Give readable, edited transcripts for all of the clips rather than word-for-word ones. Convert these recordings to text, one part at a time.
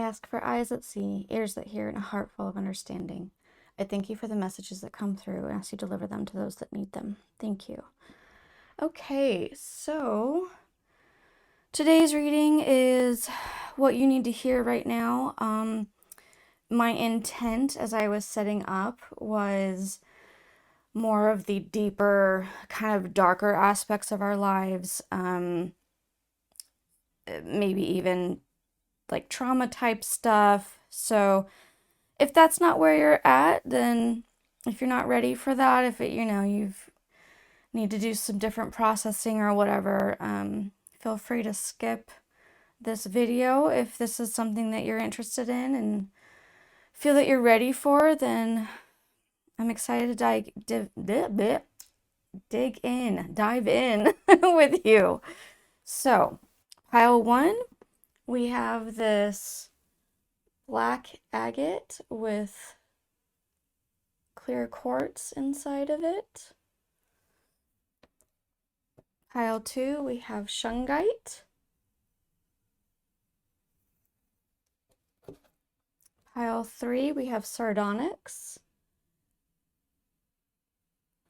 ask for eyes that see, ears that hear, and a heart full of understanding. I thank you for the messages that come through and ask you to deliver them to those that need them. Thank you. Okay, so today's reading is what you need to hear right now. My intent as I was setting up was more of the deeper, kind of darker aspects of our lives, maybe even like trauma type stuff. So if that's not where you're at, then if you're not ready for that, if it, you've need to do some different processing or whatever, feel free to skip this video. If this is something that you're interested in and feel that you're ready for, then I'm excited to dive in with you. So, pile 1, we have this black agate with clear quartz inside of it. Pile 2, we have Shungite. Pile 3, we have Sardonyx.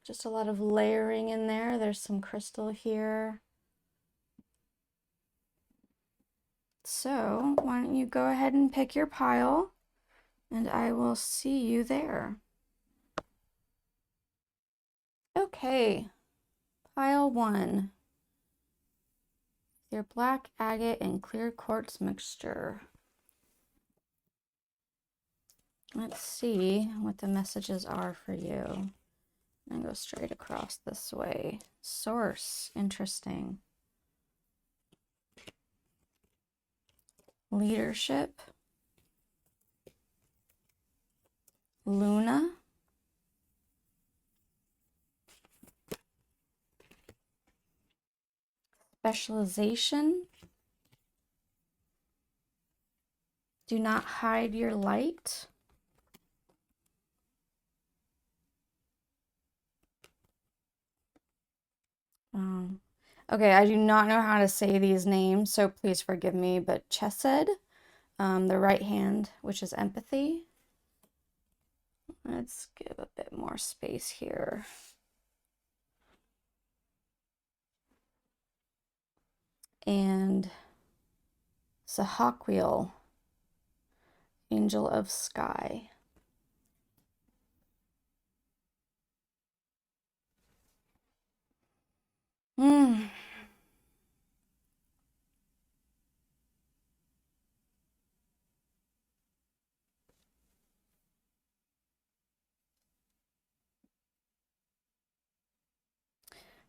Just a lot of layering in there. There's some crystal here. So why don't you go ahead and pick your pile, and I will see you there. Okay, pile 1. Your black agate and clear quartz mixture. Let's see what the messages are for you. And go straight across this way. Source, interesting. Leadership. Luna. Specialization. Do not hide your light. Okay, I do not know how to say these names, so please forgive me, but Chesed, the right hand, which is empathy. Let's give a bit more space here. And Sahakwil, angel of sky.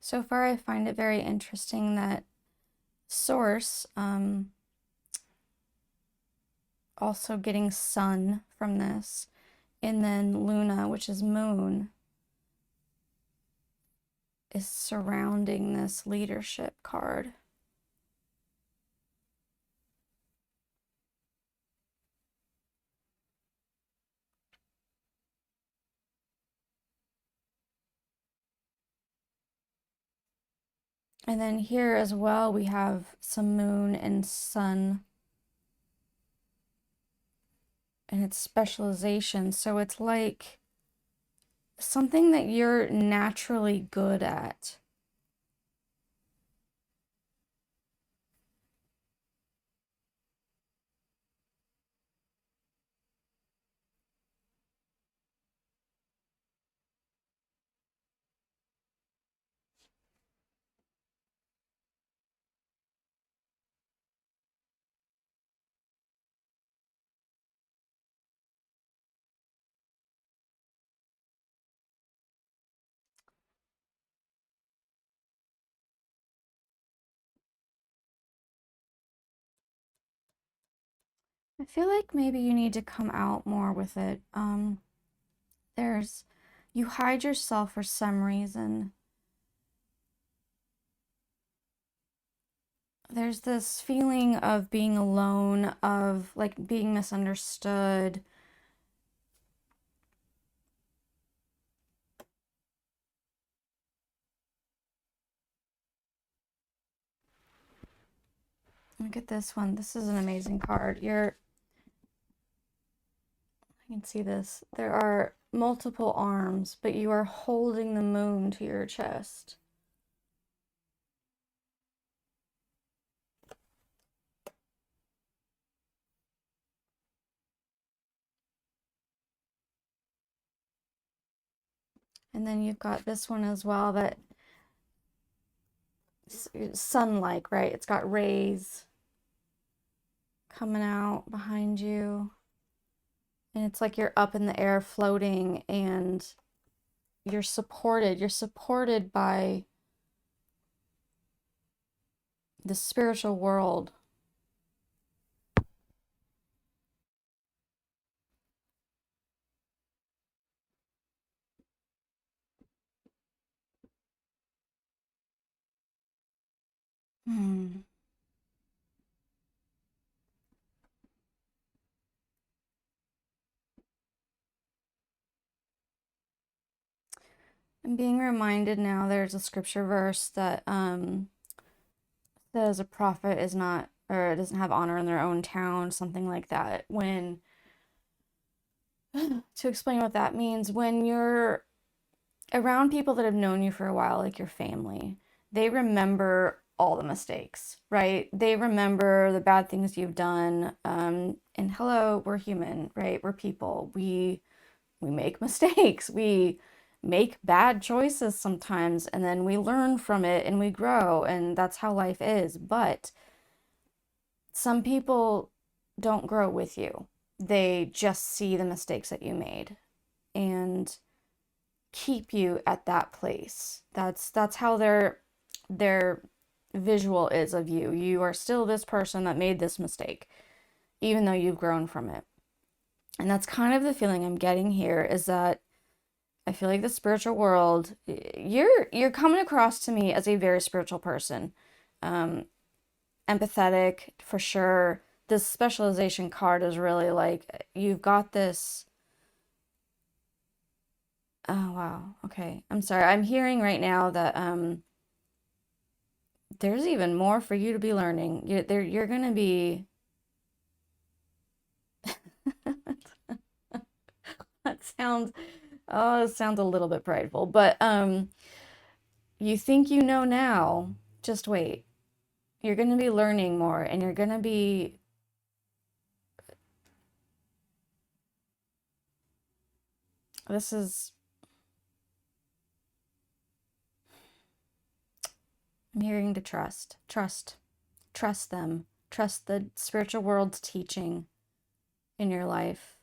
So far, I find it very interesting that Source, also getting sun from this, and then Luna, which is moon, is surrounding this leadership card. And then here as well, we have some moon and sun. And it's specialization. So it's like something that you're naturally good at. I feel like maybe you need to come out more with it. You hide yourself for some reason. There's this feeling of being alone, of like being misunderstood. Look at this one. This is an amazing card. You can see this. There are multiple arms, but you are holding the moon to your chest. And then you've got this one as well that sun-like, right? It's got rays coming out behind you. And it's like you're up in the air floating and you're supported. You're supported by the spiritual world. Hmm. I'm being reminded now there's a scripture verse that says a prophet is not, or doesn't have honor in their own town, something like that. When, to explain what that means, when you're around people that have known you for a while, like your family, they remember all the mistakes, right? They remember the bad things you've done. And hello, we're human, right? We're people. We make mistakes. We make bad choices sometimes, and then we learn from it and we grow, and that's how life is. But some people don't grow with you. They just see the mistakes that you made and keep you at that place. That's how their visual is of you. You are still this person that made this mistake, even though you've grown from it. And that's kind of the feeling I'm getting here, is that I feel like the spiritual world, you're coming across to me as a very spiritual person. Empathetic for sure. This specialization card is really like you've got this. Oh wow. Okay. I'm sorry. I'm hearing right now that there's even more for you to be learning. You're gonna be that sounds oh, it sounds a little bit prideful, but you think you know now, just wait. You're gonna be learning more and you're gonna be this is I'm hearing to trust. Trust. Trust them. Trust the spiritual world's teaching in your life.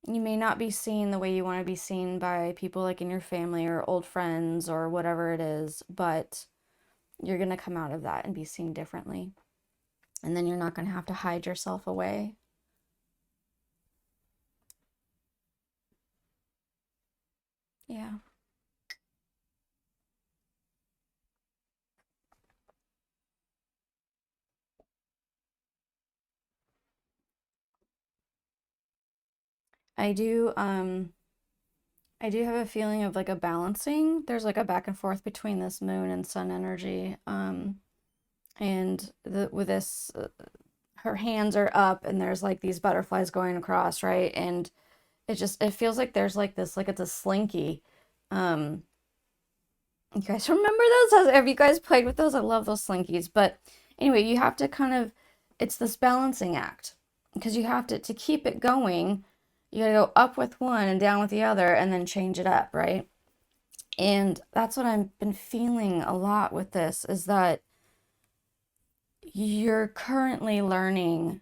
You may not be seen the way you want to be seen by people like in your family or old friends or whatever it is, but you're going to come out of that and be seen differently. And then you're not going to have to hide yourself away. Yeah. I do I do have a feeling of like a balancing. There's like a back and forth between this moon and sun energy. And with this her hands are up and there's like these butterflies going across, right? And it feels like there's like this, like it's a slinky. Um, you guys remember those? Have you guys played with those? I love those slinkies. But anyway, you have to kind of, it's this balancing act because you have to keep it going, you gotta go up with one and down with the other and then change it up, right? And that's what I've been feeling a lot with this is that you're currently learning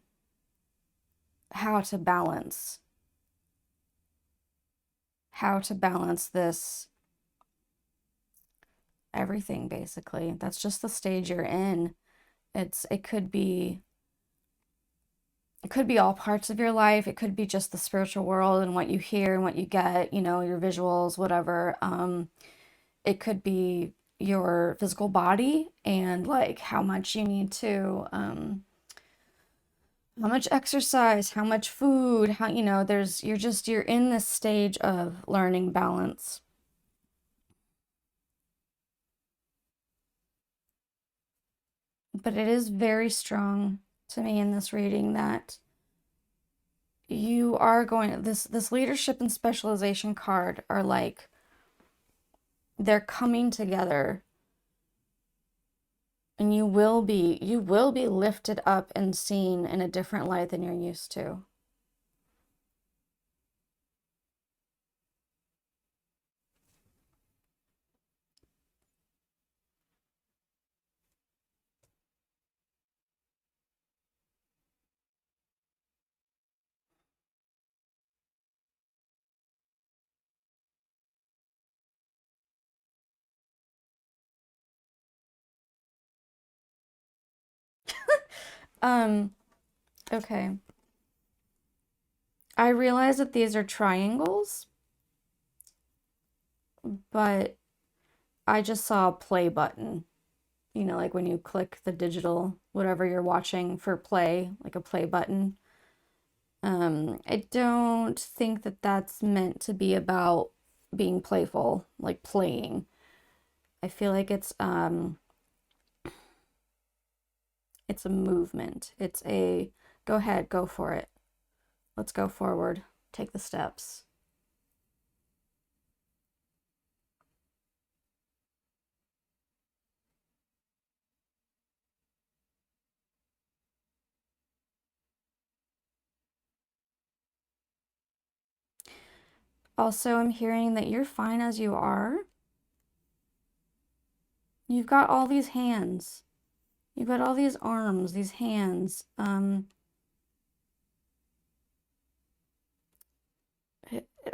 how to balance this everything basically. That's just the stage you're in. It could be all parts of your life. It could be just the spiritual world and what you hear and what you get, your visuals, whatever. It could be your physical body and like how much you need to how much exercise, how much food, how you're in this stage of learning balance. But it is very strong to me in this reading that you are going, this leadership and specialization card are like they're coming together, and you will be lifted up and seen in a different light than you're used to. Um, okay. I realize that these are triangles, but I just saw a play button. You know, like when you click the digital whatever you're watching for play, like a play button. I don't think that that's meant to be about being playful, like playing. I feel like it's a movement. It's a go ahead, go for it. Let's go forward. Take the steps. Also, I'm hearing that you're fine as you are. You've got all these hands. You've got all these arms, these hands.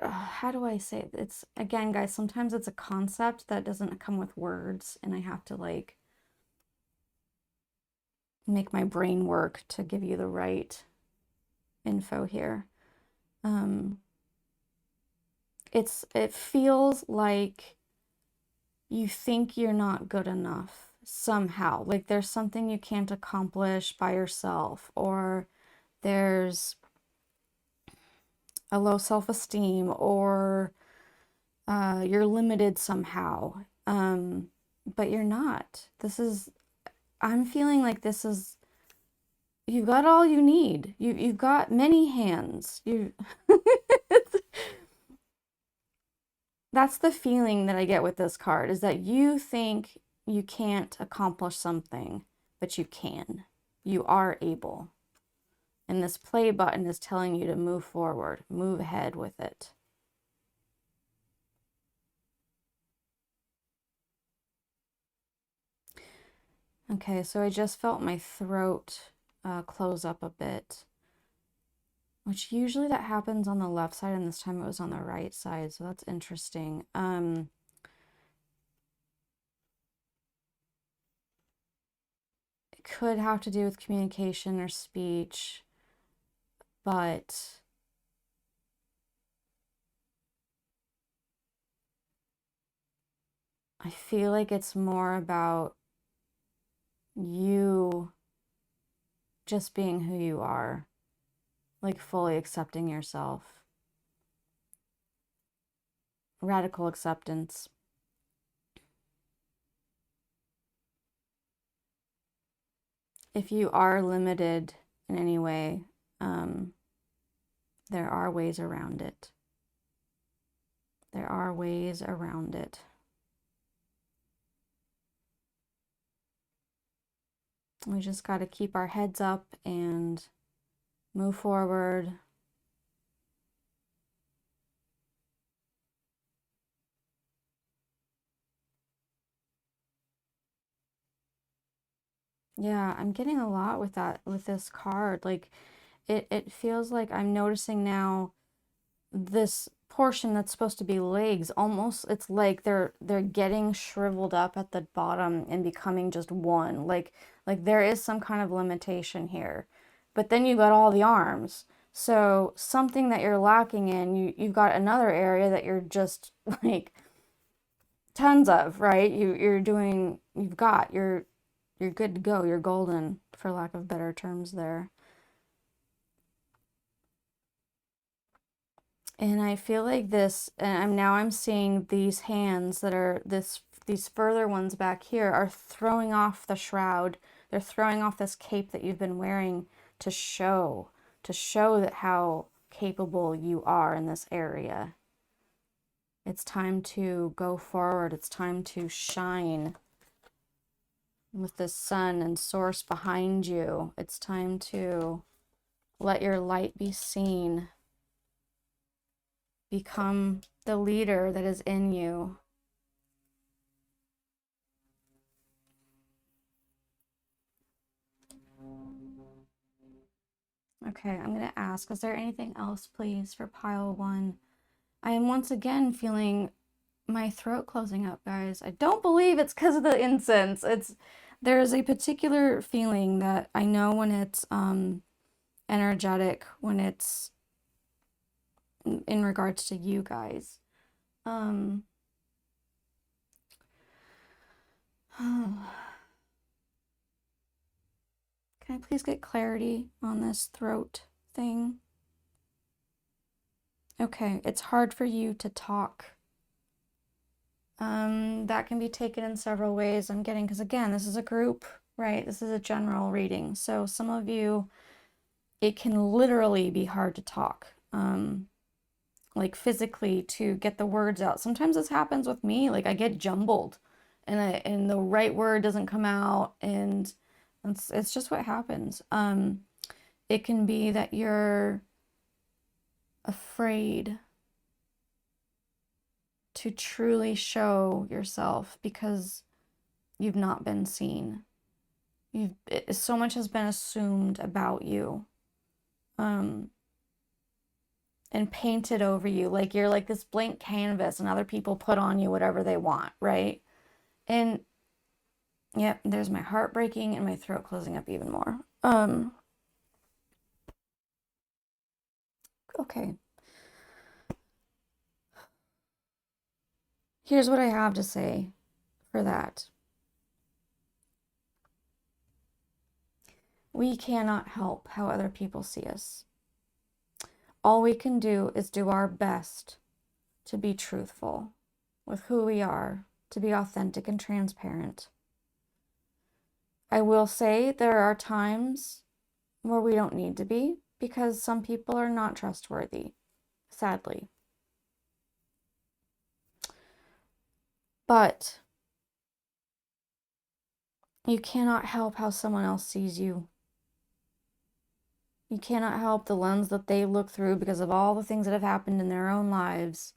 How do I say it? It's again, guys, sometimes it's a concept that doesn't come with words, and I have to like make my brain work to give you the right info here. Um, it feels like you think you're not good enough somehow. Like there's something you can't accomplish by yourself, or there's a low self-esteem, or you're limited somehow. But you're not. I'm feeling like you've got all you need. You've got many hands. That's the feeling that I get with this card, is that you think you can't accomplish something, but you can. You are able. And this play button is telling you to move forward, move ahead with it. Okay, so I just felt my throat close up a bit, which usually that happens on the left side, and this time it was on the right side, so that's interesting. It could have to do with communication or speech, but I feel like it's more about you just being who you are, like fully accepting yourself. Radical acceptance. If you are limited in any way, there are ways around it. There are ways around it. We just got to keep our heads up and move forward. Yeah, I'm getting a lot with that, with this card. Like it feels like I'm noticing now this portion that's supposed to be legs, almost it's like they're getting shriveled up at the bottom and becoming just one. Like there is some kind of limitation here. But then you got all the arms. So something that you're lacking in, you've got another area that you're just like tons of, right? You're good to go. You're golden, for lack of better terms there. And I feel like this, and I'm seeing these hands that are these further ones back here are throwing off the shroud. They're throwing off this cape that you've been wearing to show that how capable you are in this area. It's time to go forward. It's time to shine with the sun and source behind you. It's time to let your light be seen. Become the leader that is in you. Okay, I'm going to ask, is there anything else, please, for pile 1? I am once again feeling my throat closing up, guys. I don't believe it's because of the incense. There's a particular feeling that I know when it's energetic, when it's in regards to you guys. Can I please get clarity on this throat thing? Okay, it's hard for you to talk. That can be taken in several ways. I'm getting, because again, this is a group, right? This is a general reading. So some of you, it can literally be hard to talk, like physically to get the words out. Sometimes this happens with me. Like I get jumbled and the right word doesn't come out, and it's just what happens. It can be that you're afraid to truly show yourself because you've not been seen. So much has been assumed about you, and painted over you. Like you're like this blank canvas and other people put on you whatever they want, right? And yep, there's my heart breaking and my throat closing up even more. Okay. Here's what I have to say for that. We cannot help how other people see us. All we can do is do our best to be truthful with who we are, to be authentic and transparent. I will say there are times where we don't need to be because some people are not trustworthy, sadly. But you cannot help how someone else sees you. You cannot help the lens that they look through because of all the things that have happened in their own lives.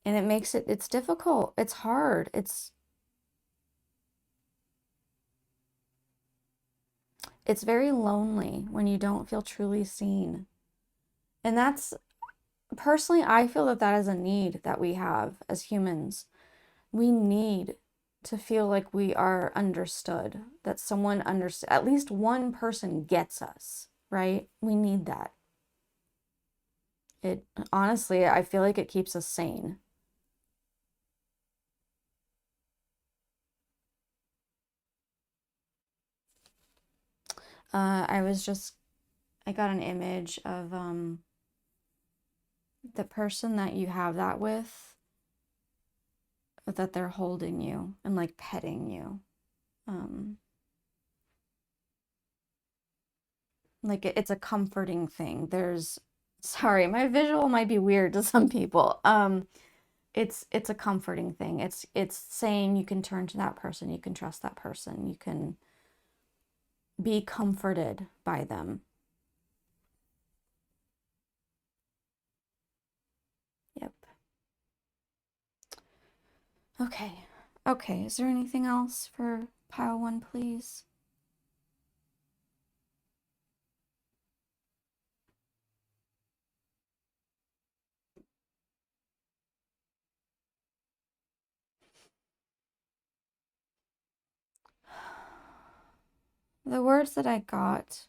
And it makes it's difficult. It's hard. It's very lonely when you don't feel truly seen. And that's, personally, I feel that that is a need that we have as humans. We need to feel like we are understood, that someone understands, at least one person gets us, right? We need that. It, honestly, I feel like it keeps us sane. I got an image of the person that you have that with, that they're holding you and like petting you. Like it's a comforting thing. Sorry, my visual might be weird to some people. It's a comforting thing. It's saying you can turn to that person, you can trust that person, you can be comforted by them. Yep. Okay. Okay, is there anything else for pile 1, please? The words that I got,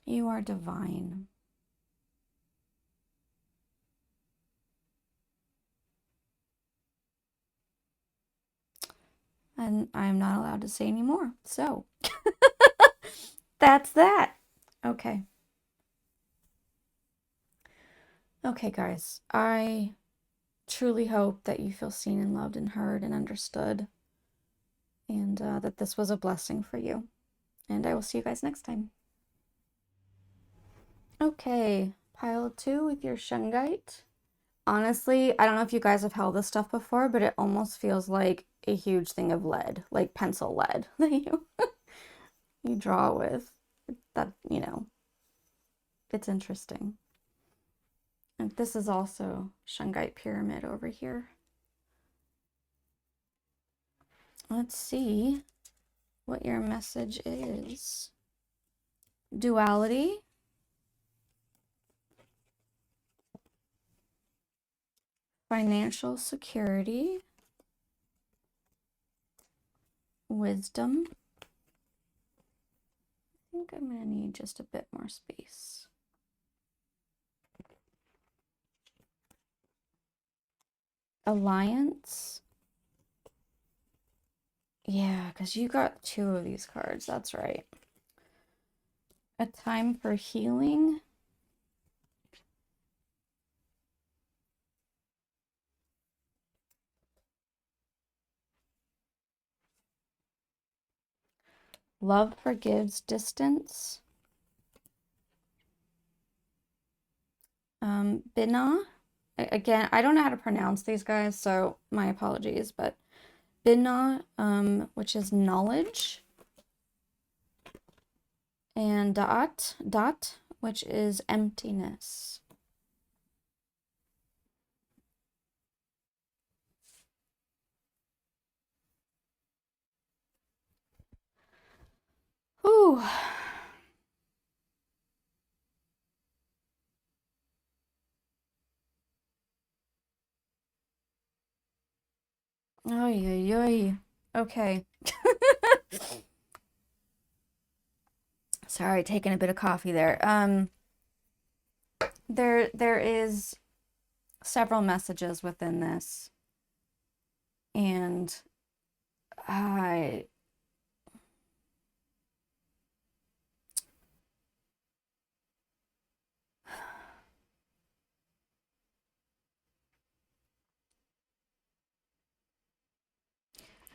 you are divine. And I'm not allowed to say any more. So, that's that. Okay. Okay, guys, I truly hope that you feel seen and loved and heard and understood, and that this was a blessing for you. And I will see you guys next time. Okay, pile 2 with your Shungite. Honestly, I don't know if you guys have held this stuff before, but it almost feels like a huge thing of lead, like pencil lead that you draw with. That, it's interesting. And this is also Shungite pyramid over here. Let's see what your message is. Duality, financial security, wisdom. I think I'm going to need just a bit more space. Alliance. Yeah, because you got 2 of these cards. That's right. A time for healing. Love forgives distance. Bina. Again, I don't know how to pronounce these guys, so my apologies, but Bina, which is knowledge. And dot, which is emptiness. Whew. Oy, oy, oy. Okay. Sorry, taking a bit of coffee there. There is several messages within this, and I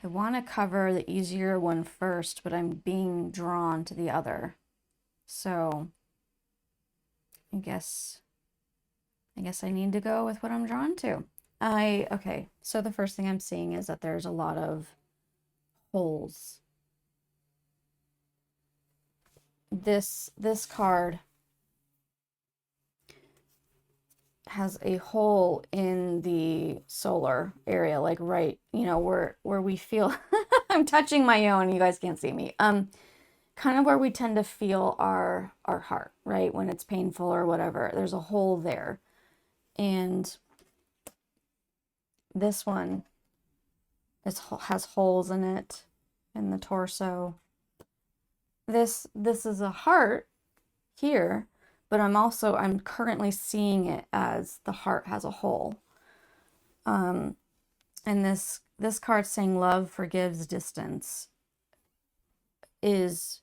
want to cover the easier one first, but I'm being drawn to the other. So I guess I need to go with what I'm drawn to. Okay, so the first thing I'm seeing is that there's a lot of holes. This card has a hole in the solar area, like right, where we feel I'm touching my own, you guys can't see me. Kind of where we tend to feel our heart, right? When it's painful or whatever. There's a hole there. And this one has holes in it in the torso. This is a heart here, but I'm currently seeing it as the heart has a hole. And this card saying love forgives distance is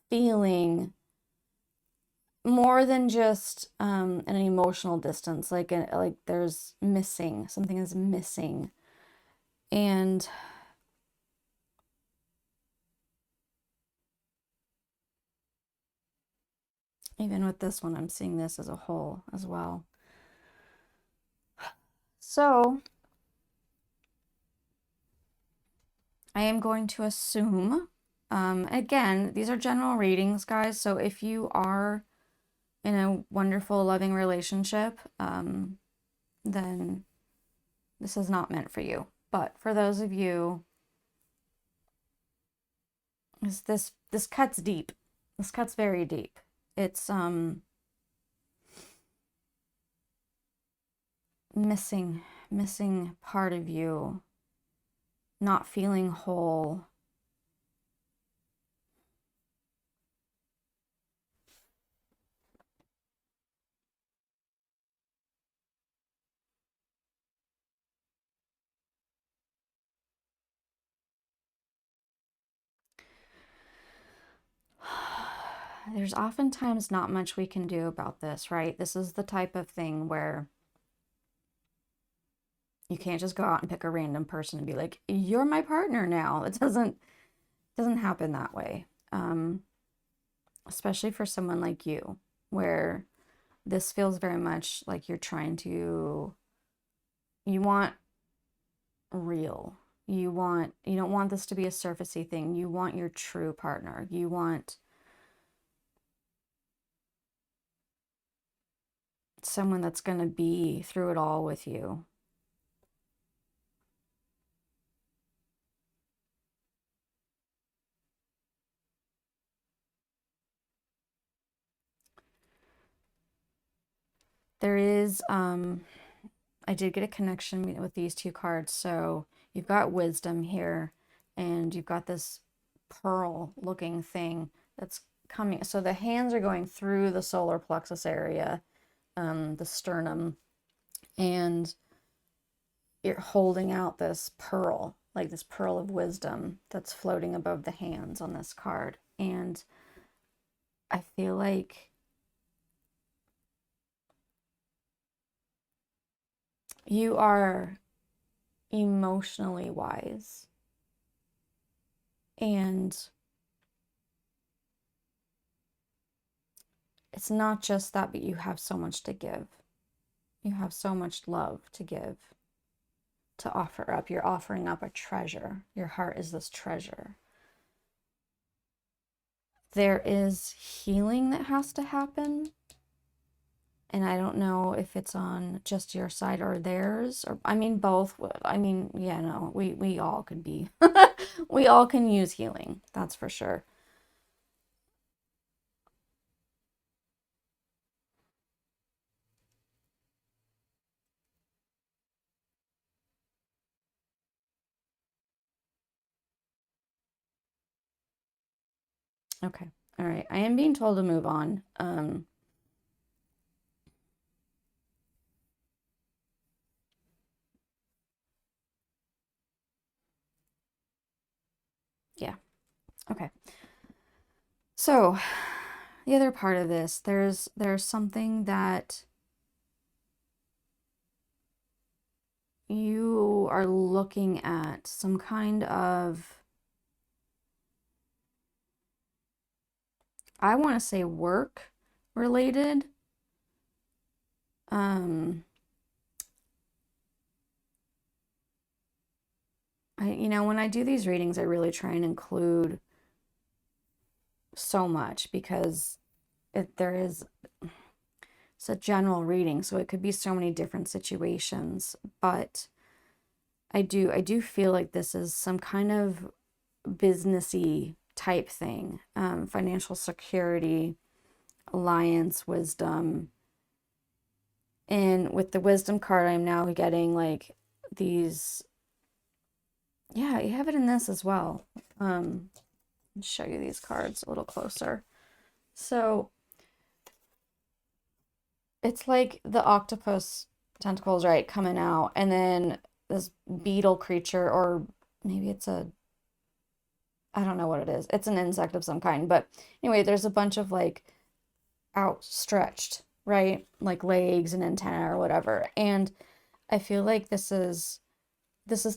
feeling more than just an emotional distance, like there's missing, something is missing. And even with this one, I'm seeing this as a whole as well. So I am going to assume, again, these are general readings, guys. So if you are in a wonderful, loving relationship, then this is not meant for you. But for those of you, this cuts deep. This cuts very deep. It's missing part of you, not feeling whole. there's oftentimes not much we can do about this, right? This is the type of thing where you can't just go out and pick a random person and be like, "You're my partner now." It doesn't happen that way. Especially for someone like you, where this feels very much like you're trying to, you want real. You don't want this to be a surfacey thing. You want your true partner. You want someone that's going to be through it all with you. There is, I did get a connection with these two cards. So you've got wisdom here, and you've got this pearl looking thing that's coming. So the hands are going through the solar plexus area, the sternum, and you're holding out this pearl, like this pearl of wisdom that's floating above the hands on this card. And I feel like you are emotionally wise. And it's not just that, but you have so much to give. You have so much love to give, to offer up. You're offering up a treasure. Your heart is this treasure. There is healing that has to happen. And I don't know if it's on just your side or theirs, or I mean both. I mean, yeah, no, we all could be. We all can use healing, that's for sure. Okay. All right. I am being told to move on. Yeah. Okay. So, the other part of this, there's something that you are looking at, some kind of, I want to say work related. Um, when I do these readings, I really try and include so much because there is, it's a general reading, so it could be so many different situations, but I do feel like this is some kind of businessy type thing, financial security, alliance, wisdom. And with the wisdom card, I'm now getting like these, yeah, you have it in this as well. I'll show you these cards a little closer. So it's like the octopus tentacles, right, coming out, and then this beetle creature, or maybe it's a, I don't know what it is. It's an insect of some kind. But anyway, there's a bunch of like outstretched, right? Like legs and antenna or whatever. And I feel like this is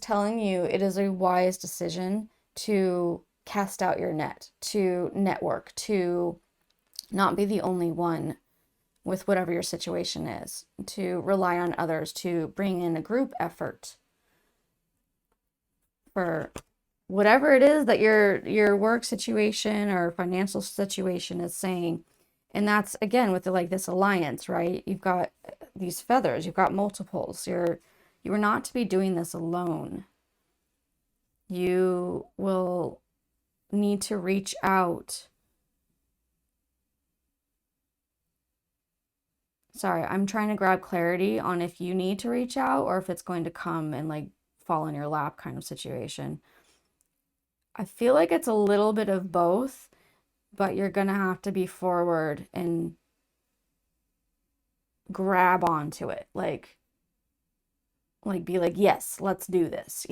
telling you it is a wise decision to cast out your net, to network, to not be the only one with whatever your situation is, to rely on others, to bring in a group effort for whatever it is that your work situation or financial situation is saying. And that's again with like this alliance, right? You've got these feathers, you've got multiples. You are not to be doing this alone. You will need to reach out. Sorry, I'm trying to grab clarity on if you need to reach out or if it's going to come and like fall in your lap kind of situation. I feel like it's a little bit of both, but you're gonna have to be forward and grab onto it. Like be like, yes, let's do this.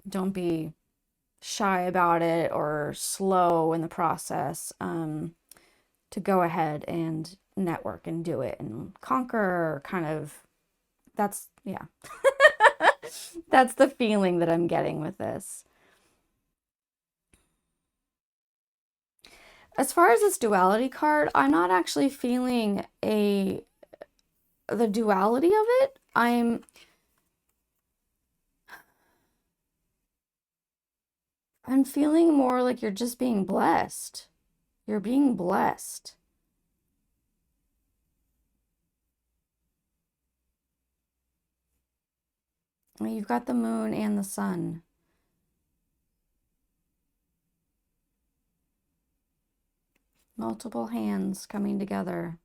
Don't be shy about it or slow in the process, to go ahead and network and do it and conquer, kind of. That's, yeah. That's the feeling that I'm getting with this. As far as this duality card, I'm not actually feeling the duality of it. I'm feeling more like you're just being blessed. You're being blessed. You've got the moon and the sun. Multiple hands coming together.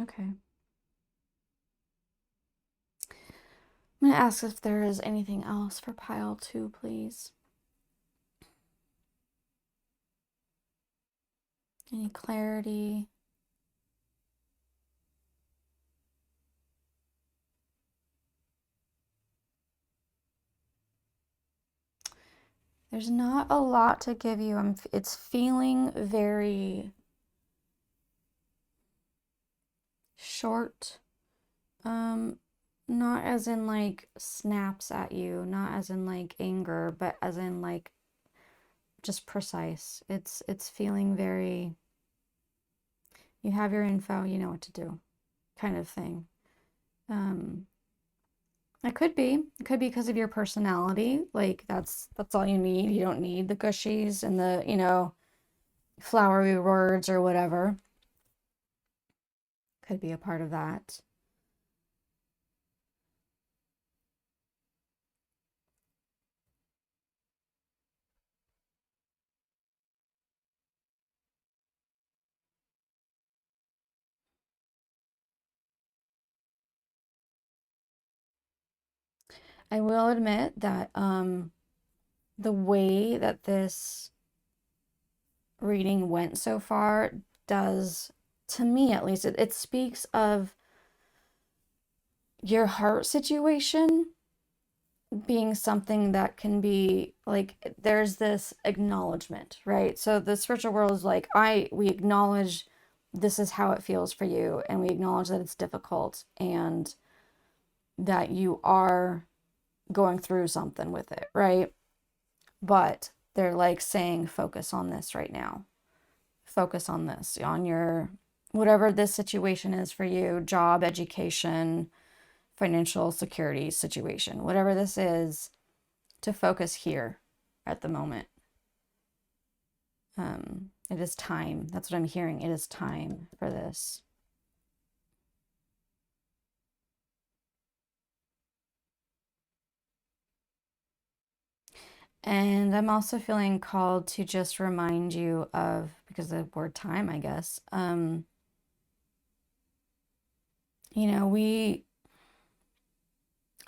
Okay. I'm going to ask if there is anything else for pile 2, please. Any clarity? There's not a lot to give you. It's feeling very short. Not as in like snaps at you, not as in like anger, but as in like just precise. It's feeling very, you have your info, you know what to do, kind of thing. Um, it could be. It could be because of your personality. Like that's all you need. You don't need the gushies and the, flowery words or whatever. Could be a part of that. I will admit that the way that this reading went so far does, to me at least, it speaks of your heart situation being something that can be like, there's this acknowledgement, right? So the spiritual world is like, we acknowledge this is how it feels for you, and we acknowledge that it's difficult and that you are going through something with it, right? But they're like saying, focus on this right now. Focus on this, on your, whatever this situation is for you, job, education, financial security situation, whatever this is, to focus here at the moment. It is time. That's what I'm hearing. It is time for this. And I'm also feeling called to just remind you of, because of the word time, I guess, we,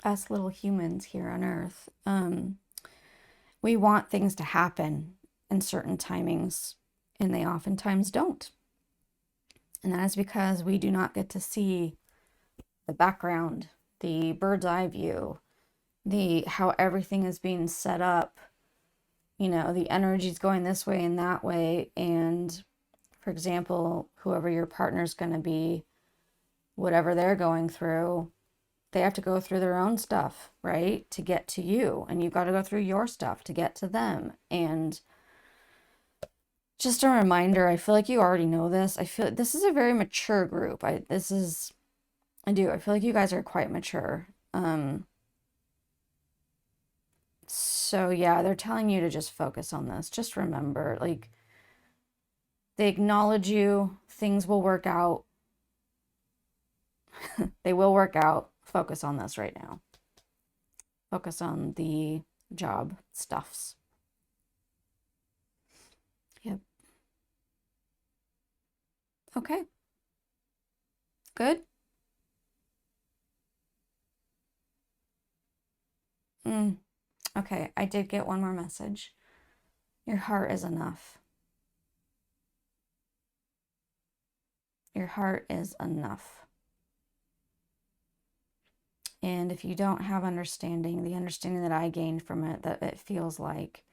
us little humans here on Earth, we want things to happen in certain timings, and they oftentimes don't. And that is because we do not get to see the background, the bird's eye view, how everything is being set up, the energy's going this way and that way. And for example, whoever your partner's going to be, whatever they're going through, they have to go through their own stuff, right? To get to you. And you've got to go through your stuff to get to them. And just a reminder, I feel like you already know this. I feel this is a very mature group. I feel like you guys are quite mature. So yeah, they're telling you to just focus on this. Just remember, like, they acknowledge you, things will work out. They will work out. Focus on this right now. Focus on the job stuffs. Okay, good. Okay, I did get one more message. Your heart is enough. Your heart is enough. And if you don't have understanding, the understanding that I gained from it, that it feels like,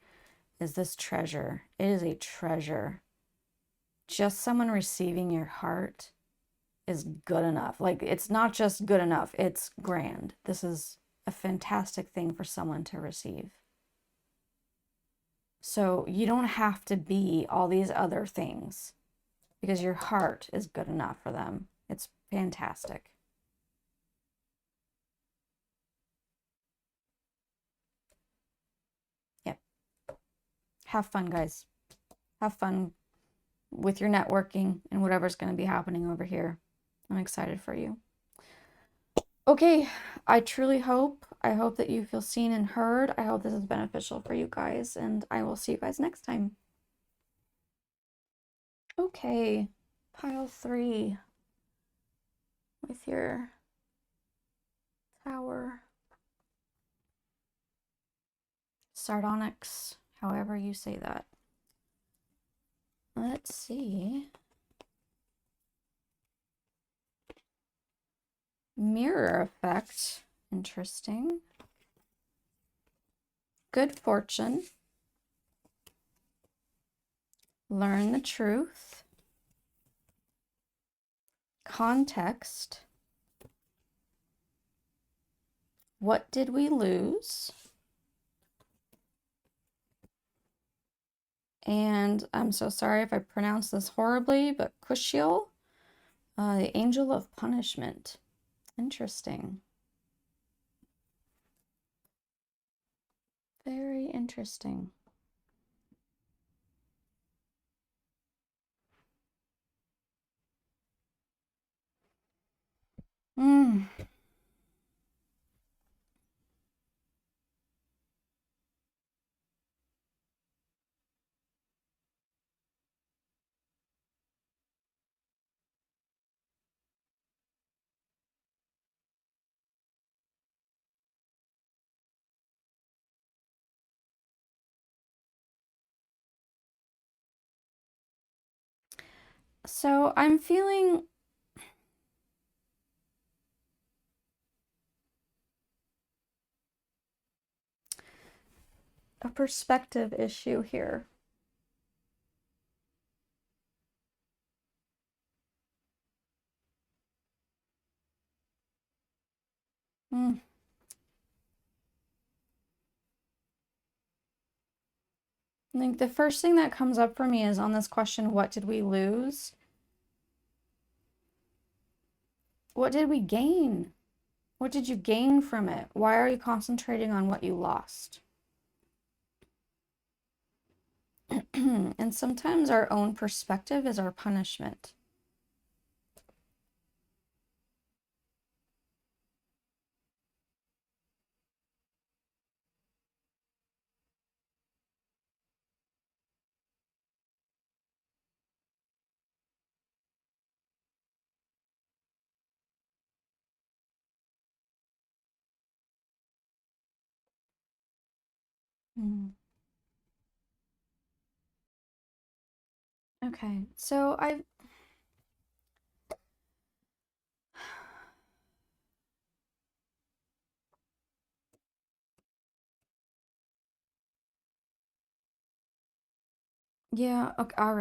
is this treasure. It is a treasure. Just someone receiving your heart is good enough. Like, it's not just good enough, it's grand. This is a fantastic thing for someone to receive. So you don't have to be all these other things because your heart is good enough for them. It's fantastic. Yep. Have fun, guys. Have fun with your networking and whatever's going to be happening over here. I'm excited for you. Okay, I hope that you feel seen and heard. I hope this is beneficial for you guys, and I will see you guys next time. Okay, pile 3 with your tower. Sardonyx, however you say that. Let's see. Mirror effect. Interesting. Good fortune. Learn the truth. Context. What did we lose? And I'm so sorry if I pronounce this horribly, but Kushiel, the angel of punishment. Interesting. Very interesting. So I'm feeling a perspective issue here. I think the first thing that comes up for me is on this question, what did we lose? What did we gain? What did you gain from it? Why are you concentrating on what you lost? And sometimes our own perspective is our punishment. Okay, so yeah, okay, all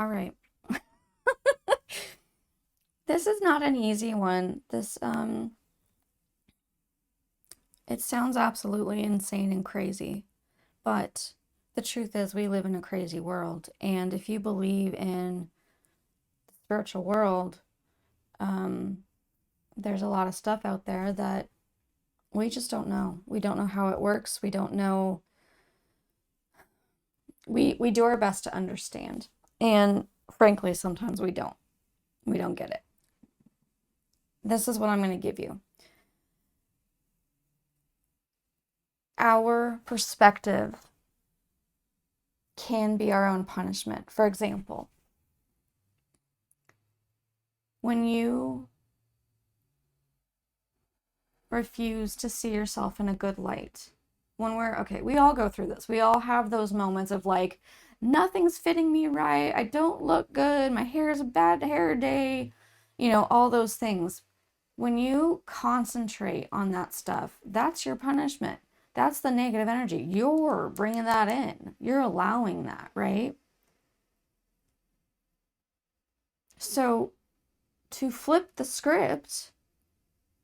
right. This is not an easy one. It sounds absolutely insane and crazy, but the truth is we live in a crazy world, and if you believe in the spiritual world, there's a lot of stuff out there that we just don't know. We don't know how it works. We don't know. We do our best to understand, and frankly, sometimes we don't. We don't get it. This is what I'm going to give you. Our perspective can be our own punishment. For example, when you refuse to see yourself in a good light, when okay, we all go through this. We all have those moments of like, nothing's fitting me right. I don't look good. My hair is a bad hair day. All those things. When you concentrate on that stuff, that's your punishment. That's the negative energy. You're bringing that in. You're allowing that, right? So to flip the script,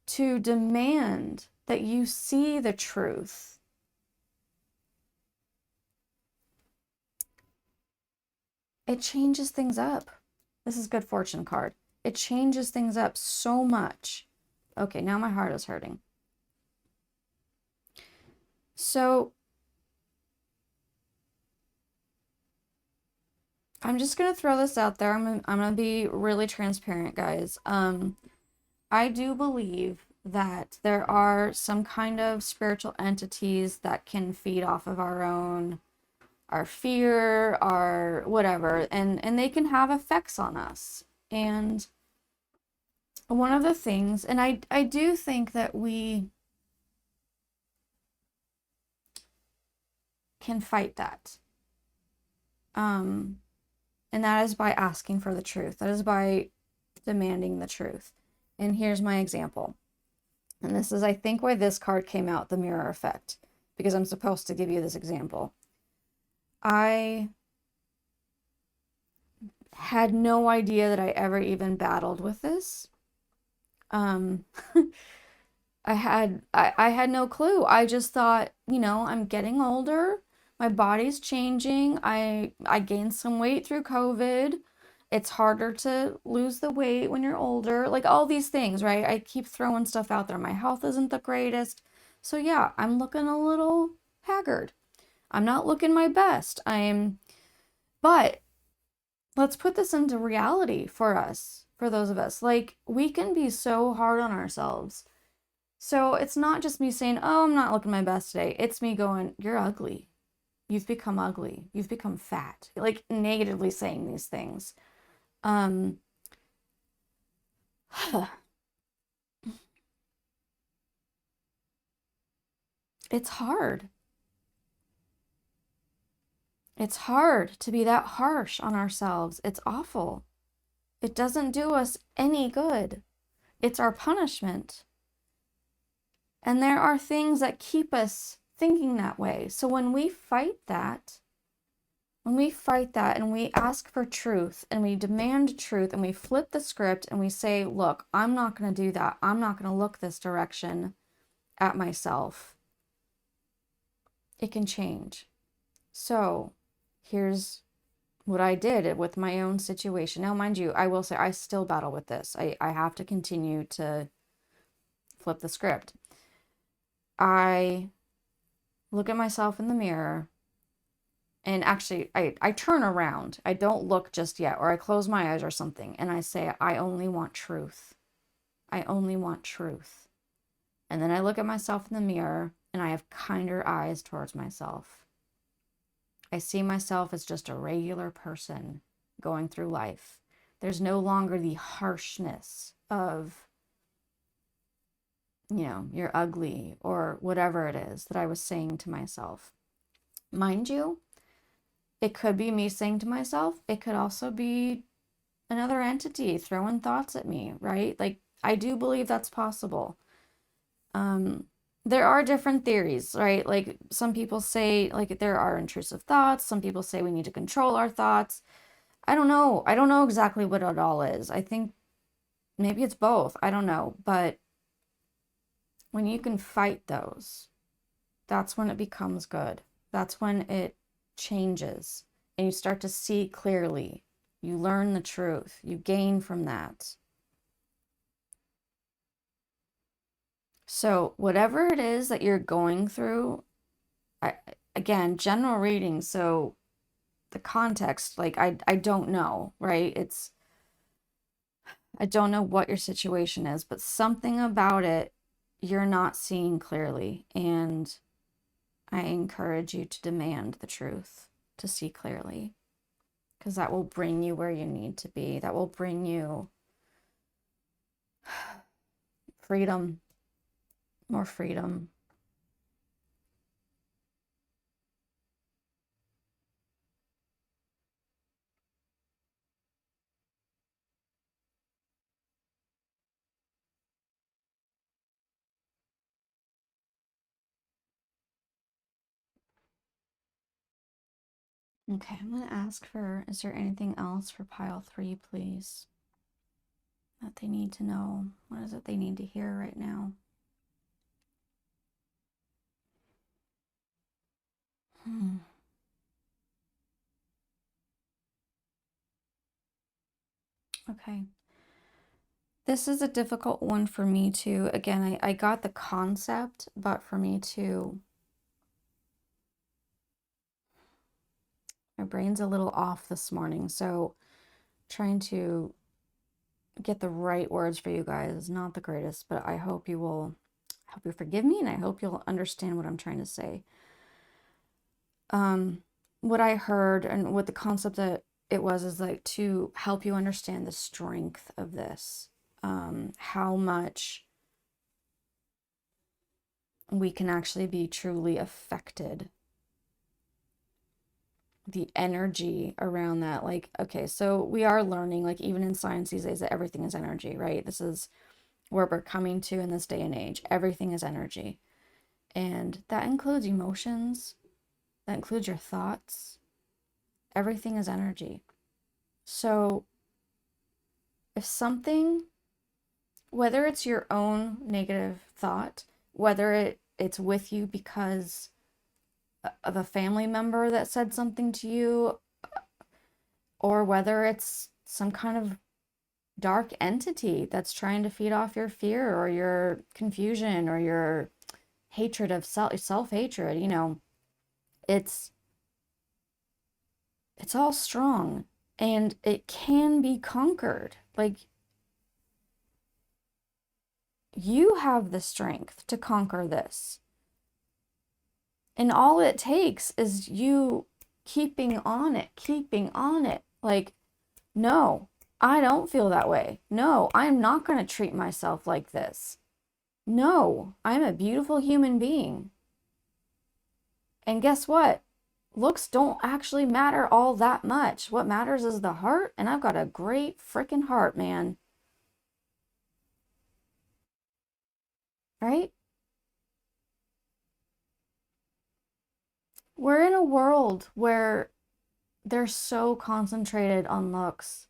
to demand that you see the truth, it changes things up. This is good fortune card. It changes things up so much. Okay, now my heart is hurting. So I'm just going to throw this out there. I'm going to be really transparent, guys. I do believe that there are some kind of spiritual entities that can feed off of our fear, our whatever, and they can have effects on us. And one of the things, and I do think that we can fight that. And that is by asking for the truth. That is by demanding the truth. And here's my example. And this is, I think, why this card came out, the mirror effect, because I'm supposed to give you this example. I had no idea that I ever even battled with this. I had no clue. I just thought, I'm getting older. My body's changing. I gained some weight through COVID. It's harder to lose the weight when you're older. Like all these things, right? I keep throwing stuff out there. My health isn't the greatest. So yeah, I'm looking a little haggard. I'm not looking my best. But let's put this into reality for us, for those of us. Like, we can be so hard on ourselves. So it's not just me saying, oh, I'm not looking my best today. It's me going, you're ugly. You've become ugly. You've become fat. Like, negatively saying these things. It's hard. It's hard to be that harsh on ourselves. It's awful. It doesn't do us any good. It's our punishment. And there are things that keep us thinking that way. So when we fight that and we ask for truth and we demand truth and we flip the script and we say, look, I'm not going to do that. I'm not going to look this direction at myself. It can change. So here's what I did with my own situation. Now, mind you, I will say I still battle with this. I have to continue to flip the script. I look at myself in the mirror and actually I turn around. I don't look just yet, or I close my eyes or something, and I say, I only want truth. I only want truth. And then I look at myself in the mirror and I have kinder eyes towards myself. I see myself as just a regular person going through life. There's no longer the harshness of, you're ugly or whatever it is that I was saying to myself. Mind you, it could be me saying to myself. It could also be another entity throwing thoughts at me, right? Like, I do believe that's possible. There are different theories, right? Like, some people say, like, there are intrusive thoughts. Some people say we need to control our thoughts. I don't know. I don't know exactly what it all is. I think maybe it's both. I don't know. But when you can fight those, that's when it becomes good. That's when it changes and you start to see clearly. You learn the truth. You gain from that. So whatever it is that you're going through, again, general reading, so the context, like, I don't know, right? I don't know what your situation is, but something about it you're not seeing clearly. And I encourage you to demand the truth, to see clearly, because that will bring you where you need to be. That will bring you Freedom. More freedom. Okay, I'm going to ask for, is there anything else for pile 3, please? That they need to know. What is it they need to hear right now? Okay. This is a difficult one for me to, again, I got the concept, but for me to, my brain's a little off this morning, so trying to get the right words for you guys is not the greatest, but I hope you forgive me, and I hope you'll understand what I'm trying to say. What I heard and what the concept that it was is like to help you understand the strength of this, how much we can actually be truly affected, the energy around that. Like, okay, so we are learning, like even in science these days, that everything is energy, right? This is where we're coming to in this day and age. Everything is energy, and that includes emotions, that includes your thoughts. Everything is energy. So if something, whether it's your own negative thought, whether it's with you because of a family member that said something to you, or whether it's some kind of dark entity that's trying to feed off your fear or your confusion or your hatred of self-hatred, you know, it's all strong and it can be conquered. Like, you have the strength to conquer this. And all it takes is you keeping on it. Like, no, I don't feel that way. No, I'm not going to treat myself like this. No, I'm a beautiful human being. And guess what? Looks don't actually matter all that much. What matters is the heart, and I've got a great freaking heart, man. Right? We're in a world where they're so concentrated on looks.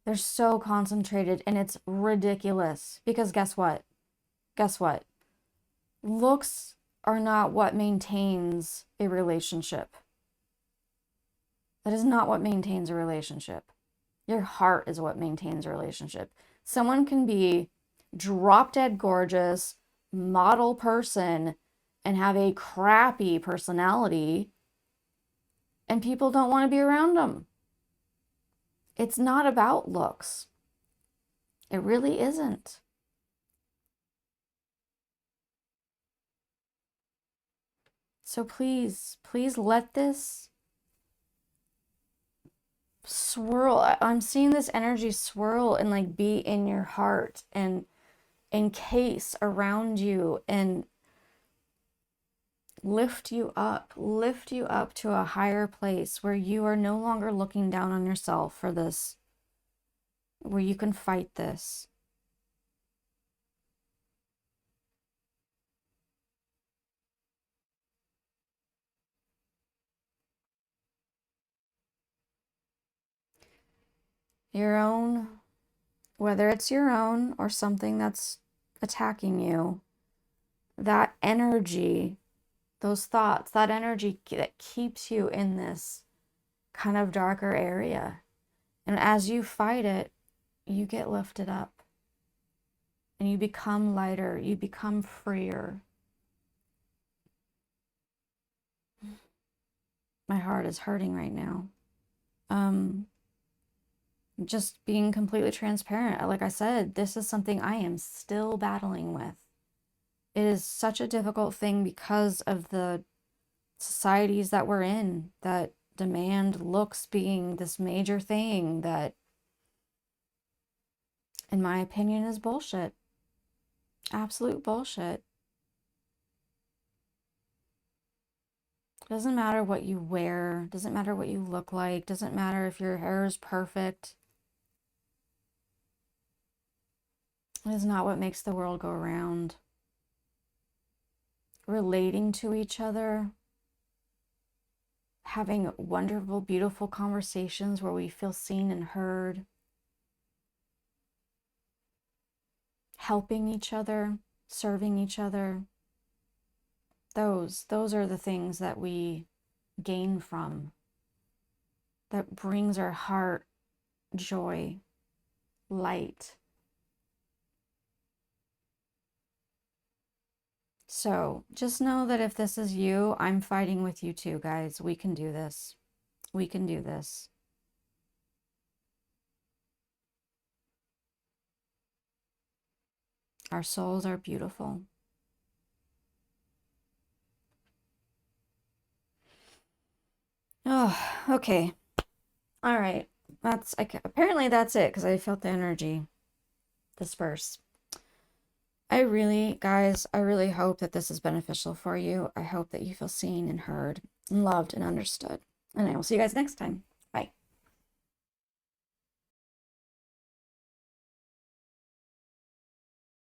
They're so concentrated, and it's ridiculous. Because guess what? Guess what? Looks are not what maintains a relationship. That is not what maintains a relationship. Your heart is what maintains a relationship. Someone can be drop dead gorgeous, model person, and have a crappy personality, and people don't want to be around them. It's not about looks. It really isn't. So please, please let this swirl. I'm seeing this energy swirl and like be in your heart and encase around you and lift you up to a higher place where you are no longer looking down on yourself for this, where you can fight this. Your own, whether it's your own or something that's attacking you, that energy, those thoughts, that energy that keeps you in this kind of darker area. And as you fight it, you get lifted up and you become lighter, you become freer. My heart is hurting right now. Just being completely transparent. Like I said, this is something I am still battling with. It is such a difficult thing because of the societies that we're in that demand looks being this major thing, that in my opinion, is bullshit. Absolute bullshit. Doesn't matter what you wear, doesn't matter what you look like, doesn't matter if your hair is perfect. It is not what makes the world go around. Relating to each other, having wonderful, beautiful conversations where we feel seen and heard, helping each other, serving each other. Those are the things that we gain from, that brings our heart joy, light. So just know that if this is you, I'm fighting with you too, guys. We can do this. We can do this. Our souls are beautiful. Oh, okay. All right. Apparently that's it, because I felt the energy disperse. Guys, I really hope that this is beneficial for you. I hope that you feel seen and heard and loved and understood. And I will see you guys next time.